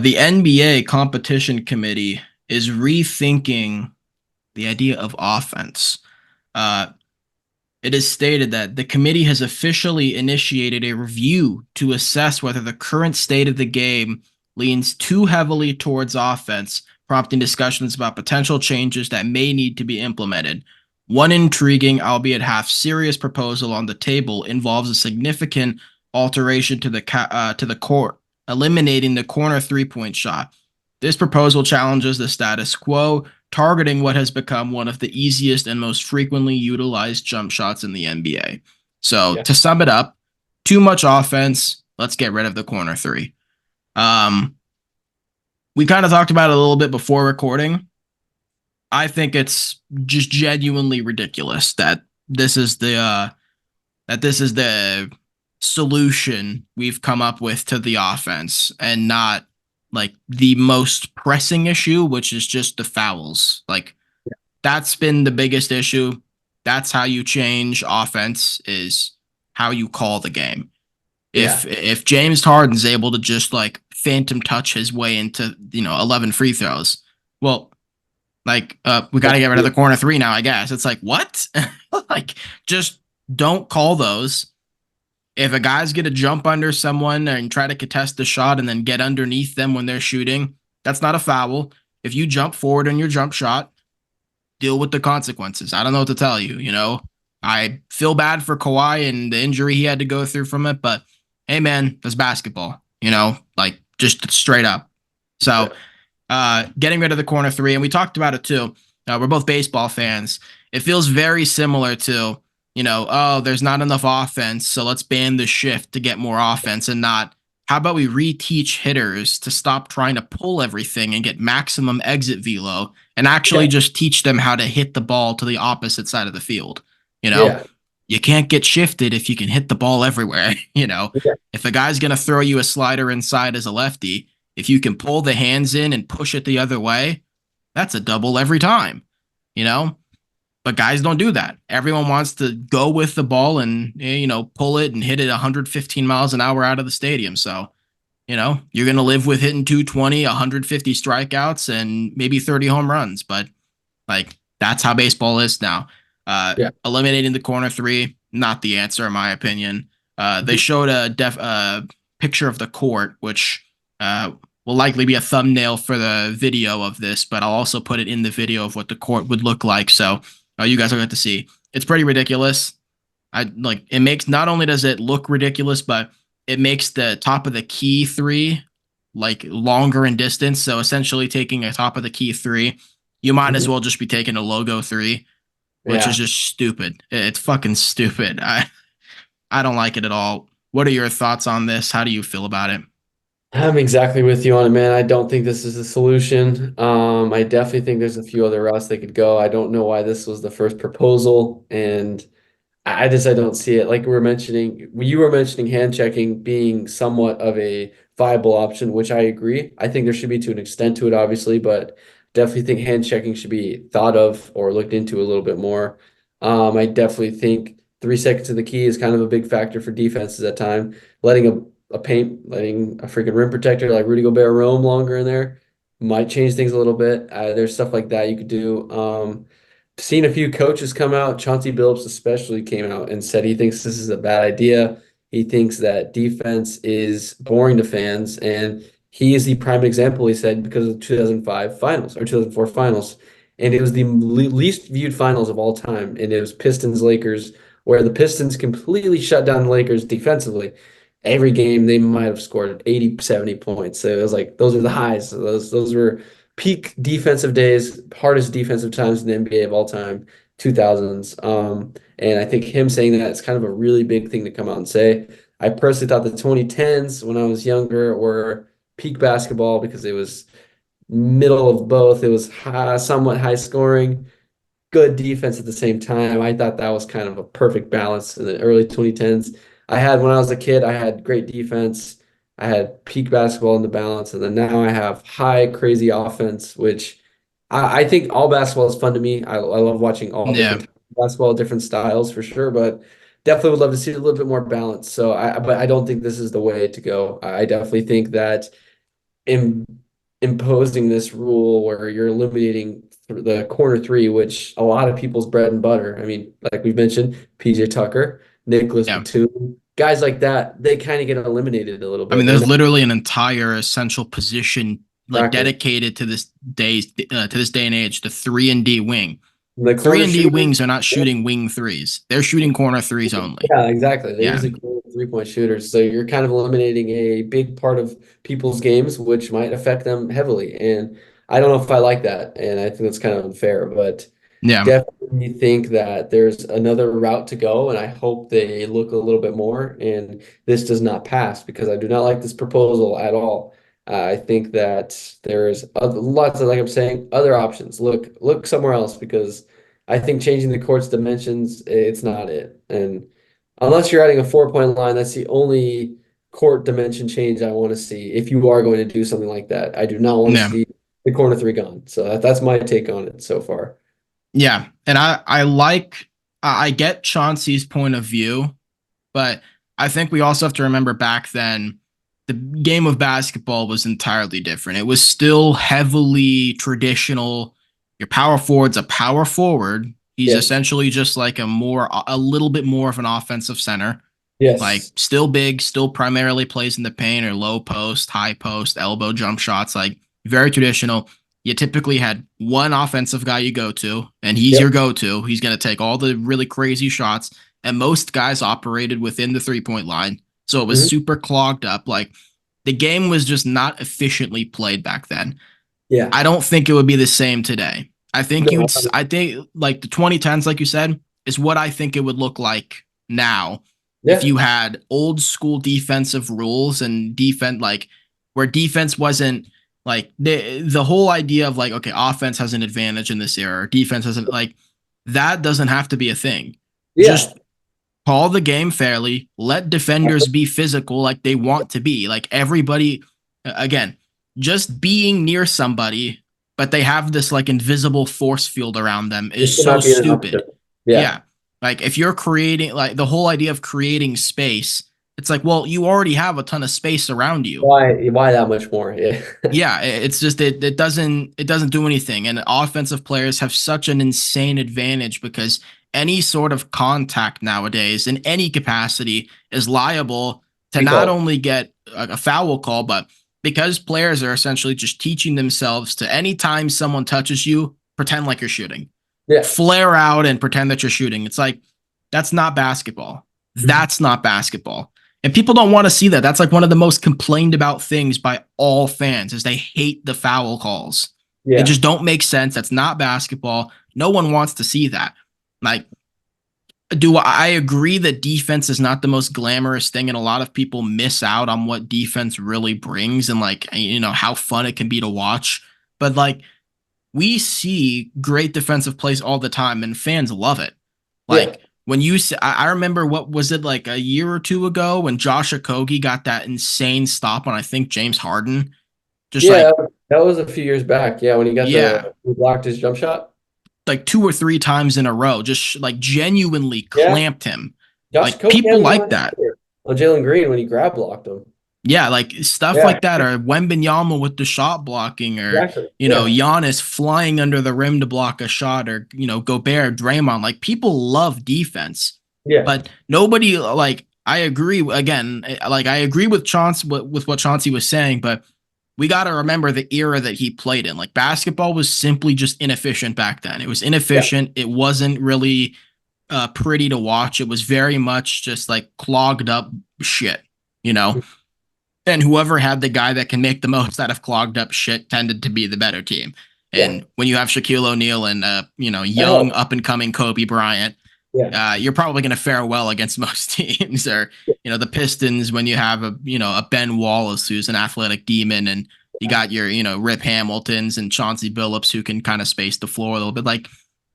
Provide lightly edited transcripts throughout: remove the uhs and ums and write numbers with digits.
The NBA competition committee is rethinking the idea of offense. Uh, it is stated that the committee has officially initiated a review to assess whether the current state of the game leans too heavily towards offense, prompting discussions about potential changes that may need to be implemented. One intriguing, albeit half serious, proposal on the table involves a significant alteration to the court, eliminating the corner three-point shot. This proposal challenges the status quo, targeting what has become one of the easiest and most frequently utilized jump shots in the NBA. So, Yeah. to sum it up, too much offense. Let's get rid of the corner three. Um, we kind of talked about it a little bit before recording. I think it's just genuinely ridiculous that this is the solution we've come up with to the offense and not like the most pressing issue, which is just the fouls. Like that's been the biggest issue. That's how you change offense is how you call the game. Yeah. If James Harden's able to just like phantom touch his way into 11 free throws, well, like we got to get rid of the corner three now. I guess it's like what? Like just don't call those. If a guy's going to jump under someone and try to contest the shot and then get underneath them when they're shooting, that's not a foul. If you jump forward in your jump shot, deal with the consequences. I don't know what to tell you. I feel bad for Kawhi and the injury he had to go through from it, but hey, man, that's basketball, like just straight up. So, getting rid of the corner three, and we talked about it too. We're both baseball fans. It feels very similar to, oh, there's not enough offense, so let's ban the shift to get more offense and not, how about we reteach hitters to stop trying to pull everything and get maximum exit velo and actually Yeah. just teach them how to hit the ball to the opposite side of the field. You know, Yeah. you can't get shifted if you can hit the ball everywhere. Yeah. If a guy's going to throw you a slider inside as a lefty, if you can pull the hands in and push it the other way, that's a double every time, you know? But guys don't do that. Everyone wants to go with the ball and, pull it and hit it 115 miles an hour out of the stadium. So, you're going to live with hitting 220, 150 strikeouts, and maybe 30 home runs. But, like, that's how baseball is now. Yeah. Eliminating the corner three, not the answer, in my opinion. They showed a picture of the court, which will likely be a thumbnail for the video of this, but I'll also put it in the video of what the court would look like. So you guys will get to see. It's pretty ridiculous. It makes, not only does it look ridiculous, but it makes the top of the key three like longer in distance. So essentially taking a top of the key three, you might as Mhm. well just be taking a logo three, which is Yeah. just stupid. It's fucking stupid. I don't like it at all. What are your thoughts on this? How do you feel about it? I'm exactly with you on it, man. I don't think this is the solution. I definitely think there's a few other routes they could go. I don't know why this was the first proposal, and I don't see it. Like you were mentioning hand checking being somewhat of a viable option, which I agree. I think there should be to an extent to it, obviously, but definitely think hand checking should be thought of or looked into a little bit more. I definitely think 3 seconds to the key is kind of a big factor for defenses at time. Letting a freaking rim protector like Rudy Gobert roam longer in there might change things a little bit. There's stuff like that you could do. Seen a few coaches come out. Chauncey Billups especially came out and said he thinks this is a bad idea. He thinks that defense is boring to fans, and he is the prime example. He said because of the 2005 finals or 2004 finals, and it was the least viewed finals of all time, and it was Pistons Lakers, where the Pistons completely shut down the Lakers defensively. Every game they might have scored 80, 70 points. So it was like those are the highs. Those were peak defensive days, hardest defensive times in the NBA of all time, 2000s. And I think him saying that is kind of a really big thing to come out and say. I personally thought the 2010s when I was younger were peak basketball because it was middle of both. It was somewhat high scoring, good defense at the same time. I thought that was kind of a perfect balance in the early 2010s. When I was a kid, I had great defense. I had peak basketball in the balance, and then now I have high, crazy offense, which I think all basketball is fun to me. I love watching all Yeah. different types of basketball, different styles for sure, but definitely would love to see a little bit more balance. But I don't think this is the way to go. I definitely think that im imposing this rule where you're eliminating the corner three, which a lot of people's bread and butter. I mean, like we've mentioned, PJ Tucker, Nicholas Yeah. Batum, guys like that, they kind of get eliminated a little I mean, bit. there's And literally an entire essential position like exactly. dedicated to this day and age, the 3-and-D wing. The Three corner and D shooter, wings are not shooting wing threes. They're shooting corner threes only. yeah, exactly. They Yeah. usually call it 3-point shooters. So you're kind of eliminating a big part of people's games, which might affect them heavily. And I don't know if I like that. And I think that's kind of unfair, but Yeah. definitely think that there's another route to go. And I hope they look a little bit more. And this does not pass because I do not like this proposal at all. I think that there's lots of, like I'm saying, other options. Look somewhere else because I think changing the court's dimensions, it's not it. And unless you're adding a 4-point line, that's the only court dimension change I want to see. If you are going to do something like that, I do not want to Yeah. see the corner three gone. So that's my take on it so far. Yeah. And I get Chauncey's point of view, but I think we also have to remember back then the game of basketball was entirely different. It was still heavily traditional. Your power forward's a power forward. He's Yes. essentially just like a little bit more of an offensive center. Like Yes. still big, still primarily plays in the paint or low post, high post, elbow jump shots, like very traditional. You typically had one offensive guy you go to, and he's Yep. your go-to. He's going to take all the really crazy shots, and most guys operated within the 3-point line. So it was Mhm. super clogged up. Like the game was just not efficiently played back then. Yeah. I don't think it would be the same today. No. I think like the 2010s, like you said, is what I think it would look like now if Yeah. you had old school defensive rules and defense, like where defense wasn't like the whole idea of like, okay, offense has an advantage in this era, or defense hasn't, like that doesn't have to be a thing. Yeah. Just call the game fairly, let defenders be physical like they want to be. Like everybody, again, just being near somebody, but they have this like invisible force field around them This is should so not be an option. stupid. Yeah. Yeah. Like if you're creating like the whole idea of creating space, it's like, well, you already have a ton of space around you. Why that much more? Yeah. Yeah, it's just it doesn't do anything. And offensive players have such an insane advantage because any sort of contact nowadays in any capacity is liable to Be not called. only get a foul call, but because players are essentially just teaching themselves to anytime someone touches you, pretend like you're shooting. Yeah. Flare out and pretend that you're shooting. It's like that's not basketball. That's not basketball. And people don't want to see that. That's like one of the most complained about things by all fans is they hate the foul calls. They Yeah. just don't make sense. That's not basketball. No one wants to see that. Like, do I agree that defense is not the most glamorous thing and a lot of people miss out on what defense really brings and like how fun it can be to watch. But like we see great defensive plays all the time and fans love it. Yeah. Like when I remember what was it like a year or two ago when Josh Okogie got that insane stop on I think James Harden. Just Yeah. like That was a few years back. Yeah, when yeah, he blocked his jump shot. like two or three times in a row, just like genuinely Yeah. clamped him. Josh Like Kobe people had one like last that. year on Jalen Green when he grab blocked him. Yeah, like stuff Yeah. like that, or Wembenyama with the shot blocking, or Exactly. Yeah. Giannis flying under the rim to block a shot, or Gobert, Draymond. Like people love defense, Yeah. but nobody like. I agree again. Like I agree with Chauncey with what Chauncey was saying, but we got to remember the era that he played in. Like basketball was simply just inefficient back then. It was Yeah. inefficient. It wasn't really pretty to watch. It was very much just like clogged up shit. You know, and whoever had the guy that can make the most out of clogged up shit tended to be the better team. Yeah. And when you have Shaquille O'Neal and That young helps. up and coming Kobe Bryant, Yeah. you're probably going to fare well against most teams. Or the Pistons when you have a Ben Wallace who's an athletic demon, and you got your Rip Hamiltons and Chauncey Billups who can kind of space the floor a little bit. Like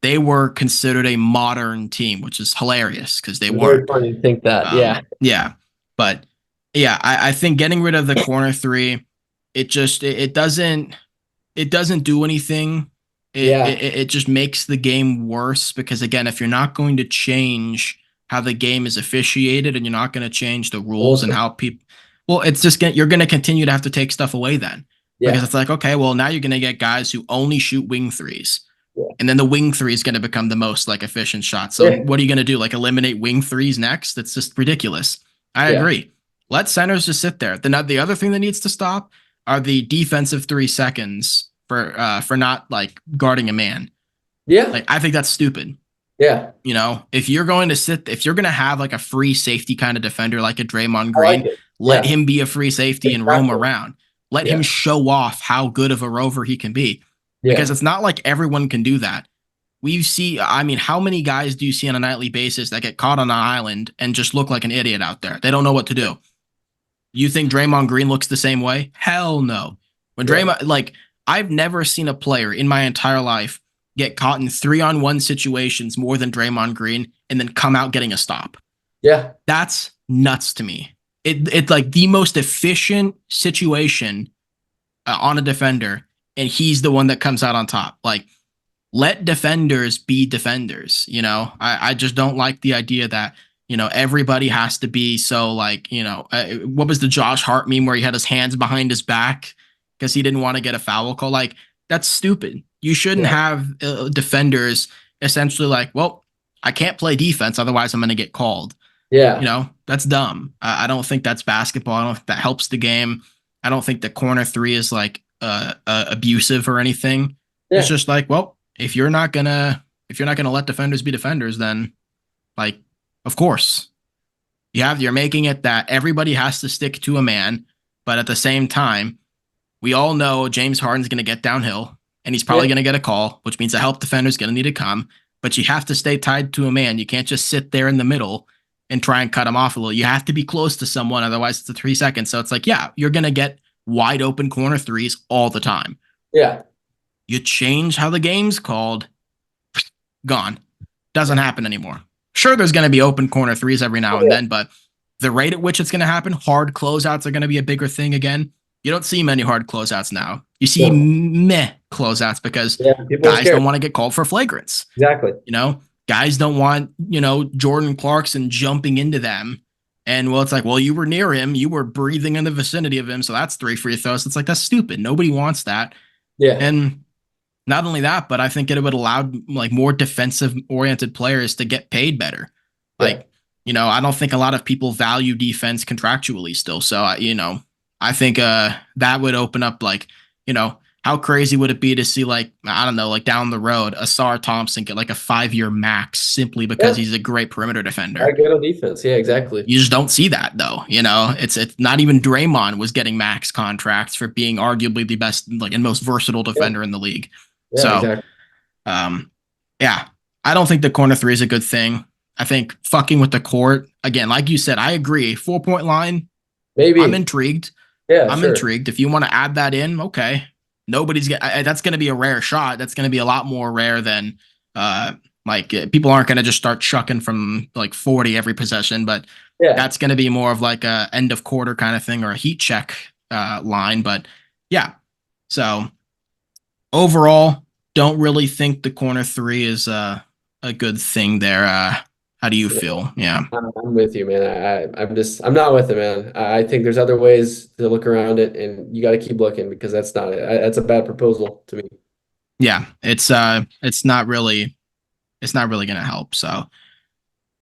they were considered a modern team, which is hilarious because they It's very weren't. funny to think that. Yeah. Yeah, but yeah, I think getting rid of the corner three, it doesn't do anything. Yeah. It just makes the game worse because again, if you're not going to change how the game is officiated and you're not going to change the rules and Well, how people, well, it's just you're going to continue to have to take stuff away then. because Yeah. it's like, okay, well, now you're going to get guys who only shoot wing threes. Yeah. And then the wing three is going to become the most like efficient shot. So Yeah. what are you going to do? Like eliminate wing threes next? That's just ridiculous. I Yeah. agree. Let centers just sit there. The other thing that needs to stop are the defensive 3 seconds for not like guarding a man. Yeah. Like I think that's stupid. Yeah. If you're going to have like a free safety kind of defender like a Draymond I like Green, it. let Yeah. him be a free safety and roam Exactly. around. Let him Yeah. show off how good of a rover he can be. Because Yeah. it's not like everyone can do that. I mean, how many guys do you see on a nightly basis that get caught on an island and just look like an idiot out there? They don't know what to do. You think Draymond Green looks the same way? Hell no. When Yeah. Draymond, like, I've never seen a player in my entire life get caught in 3-on-1 situations more than Draymond Green and then come out getting a stop. Yeah. That's nuts to me. It's like the most efficient situation on a defender, and he's the one that comes out on top. Like, let defenders be defenders. I just don't like the idea that everybody has to be so like what was the Josh Hart meme where he had his hands behind his back because he didn't want to get a foul call? Like that's stupid. You shouldn't Yeah. have defenders essentially like, well, I can't play defense, otherwise I'm going to get called. Yeah. That's dumb. I don't think that's basketball. I don't think that helps the game. I don't think the corner three is like abusive or anything. It's Yeah. just like, well, if you're not gonna let defenders be defenders, then like, of course, you're making it that everybody has to stick to a man, but at the same time, we all know James Harden's gonna get downhill and he's probably Yeah. gonna get a call, which means a help defender's gonna need to come. But you have to stay tied to a man. You can't just sit there in the middle and try and cut him off a little. You have to be close to someone, otherwise it's a 3 seconds. So it's like, yeah, you're gonna get wide open corner threes all the time. Yeah. You change how the game's called, gone. Doesn't happen anymore. Sure, there's going to be open corner threes every now and then, but the rate at which it's going to happen, hard closeouts are going to be a bigger thing again. You don't see many hard closeouts now. You see meh closeouts because guys don't want to get called for flagrants. Exactly. Guys don't want, Jordan Clarkson jumping into them. And well, it's like, well, you were near him. You were breathing in the vicinity of him. So that's 3 free throws. It's like, that's stupid. Nobody wants that. Yeah. And not only that, but I think it would allow like more defensive oriented players to get paid better. Like, I don't think a lot of people value defense contractually still. So, I think that would open up like, how crazy would it be to see like, I don't know, like down the road, Asar Thompson get like a 5-year max simply because he's a great perimeter defender. Good on defense. Yeah, exactly. You just don't see that though. It's not even Draymond was getting max contracts for being arguably the best like and most versatile defender in the league. Yeah, So, exactly. I don't think the corner three is a good thing. I think fucking with the court, again, like you said, I agree. 4-point line, Maybe. I'm intrigued. Yeah, I'm sure. intrigued. If you want to add that in, okay. That's going to be a rare shot. That's going to be a lot more rare than people aren't going to just start chucking from like 40 every possession, but that's going to be more of like a end of quarter kind of thing or a heat check line. But yeah, so overall, don't really think the corner three is a good thing there. How do you feel? Yeah. I'm with you, man. I'm not with it, man. I think there's other ways to look around it, and you got to keep looking because that's not it. That's a bad proposal to me. Yeah, it's not really going to help. So